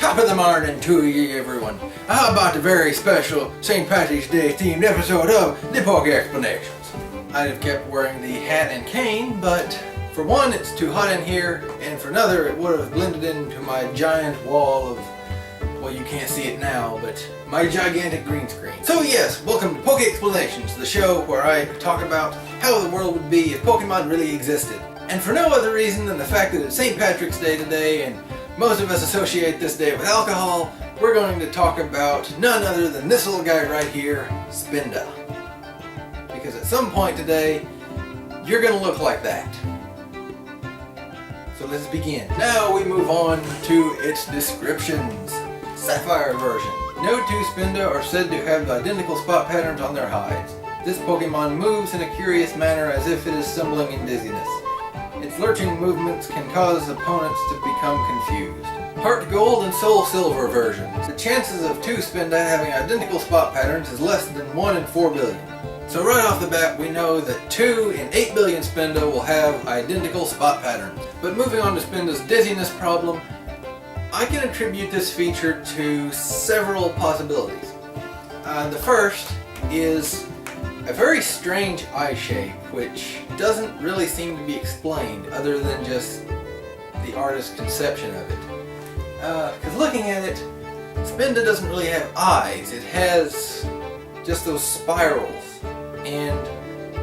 Top of the morning to you, everyone. How about the very special St. Patrick's Day themed episode of the PokeXplanations? I'd have kept wearing the hat and cane, but for one, it's too hot in here, and for another, it would have blended into my giant wall of, well, you can't see it now, but my gigantic green screen. So yes, welcome to PokeXplanations, the show where I talk about how the world would be if Pokemon really existed. And for no other reason than the fact that it's St. Patrick's Day today, and most of us associate this day with alcohol, we're going to talk about none other than this little guy right here, Spinda. Because at some point today, you're going to look like that. So let's begin. Now we move on to its descriptions. Sapphire version. No two Spinda are said to have identical spot patterns on their hides. This Pokemon moves in a curious manner as if it is stumbling in dizziness. Its lurching movements can cause opponents to become confused. Heart Gold and Soul Silver versions. The chances of two Spinda having identical spot patterns is less than 1 in 4 billion. So right off the bat we know that 2 in 8 billion Spinda will have identical spot patterns. But moving on to Spinda's dizziness problem, I can attribute this feature to several possibilities. The first is a very strange eye shape, which doesn't really seem to be explained other than just the artist's conception of it. Because looking at it, Spinda doesn't really have eyes. It has just those spirals. And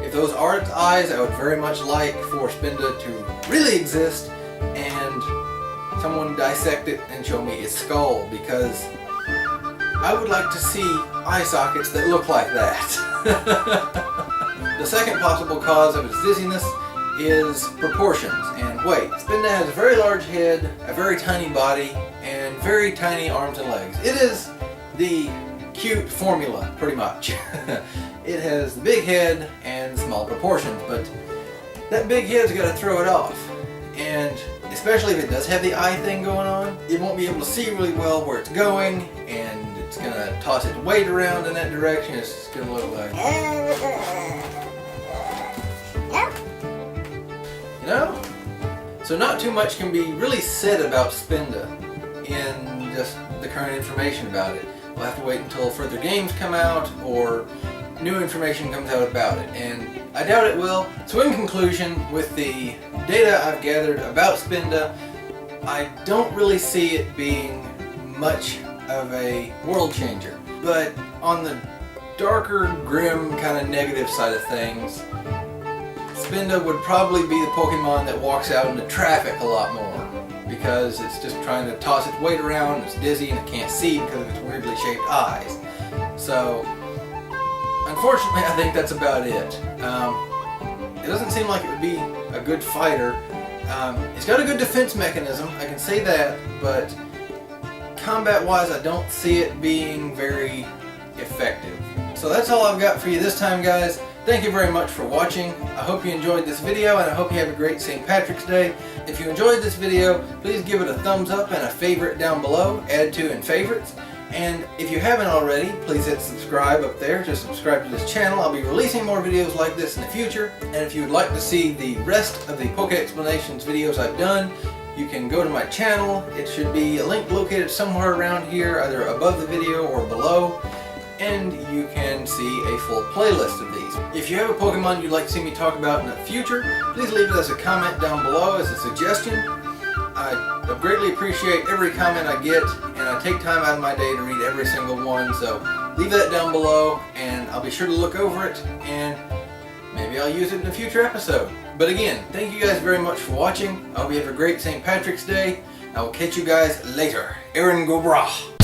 if those are its eyes, I would very much like for Spinda to really exist and someone dissect it and show me its skull, because I would like to see eye sockets that look like that. The second possible cause of its dizziness is proportions and weight. Spinda has a very large head, a very tiny body, and very tiny arms and legs. It is the cute formula, pretty much. It has the big head and small proportions, but that big head's got to throw it off. And especially if it does have the eye thing going on, it won't be able to see really well where it's going, and it's going to toss its weight around in that direction. It's just going to look like... You know? So not too much can be really said about Spinda in just the current information about it. We'll have to wait until further games come out or new information comes out about it, and I doubt it will. So in conclusion, with the data I've gathered about Spinda, I don't really see it being much of a world changer. But on the darker, grim, kind of negative side of things, Spinda would probably be the Pokemon that walks out into traffic a lot more, because it's just trying to toss its weight around, it's dizzy, and it can't see because of its weirdly shaped eyes. So unfortunately, I think that's about it. It doesn't seem like it would be a good fighter. It's got a good defense mechanism, I can say that, but combat-wise, I don't see it being very effective. So that's all I've got for you this time, guys. Thank you very much for watching. I hope you enjoyed this video, and I hope you have a great St. Patrick's Day. If you enjoyed this video, please give it a thumbs up and a favorite down below. Add to in favorites. And if you haven't already, please hit subscribe up there to subscribe to this channel. I'll be releasing more videos like this in the future. And if you would like to see the rest of the PokeXplanations videos I've done, you can go to my channel. It should be a link located somewhere around here, either above the video or below. And you can see a full playlist of these. If you have a Pokemon you'd like to see me talk about in the future, please leave it as a comment down below as a suggestion. I greatly appreciate every comment I get, and I take time out of my day to read every single one, so leave that down below and I'll be sure to look over it, and maybe I'll use it in a future episode. But again, thank you guys very much for watching. I hope you have a great St. Patrick's Day. I will catch you guys later. ERIN GO BRAUGH!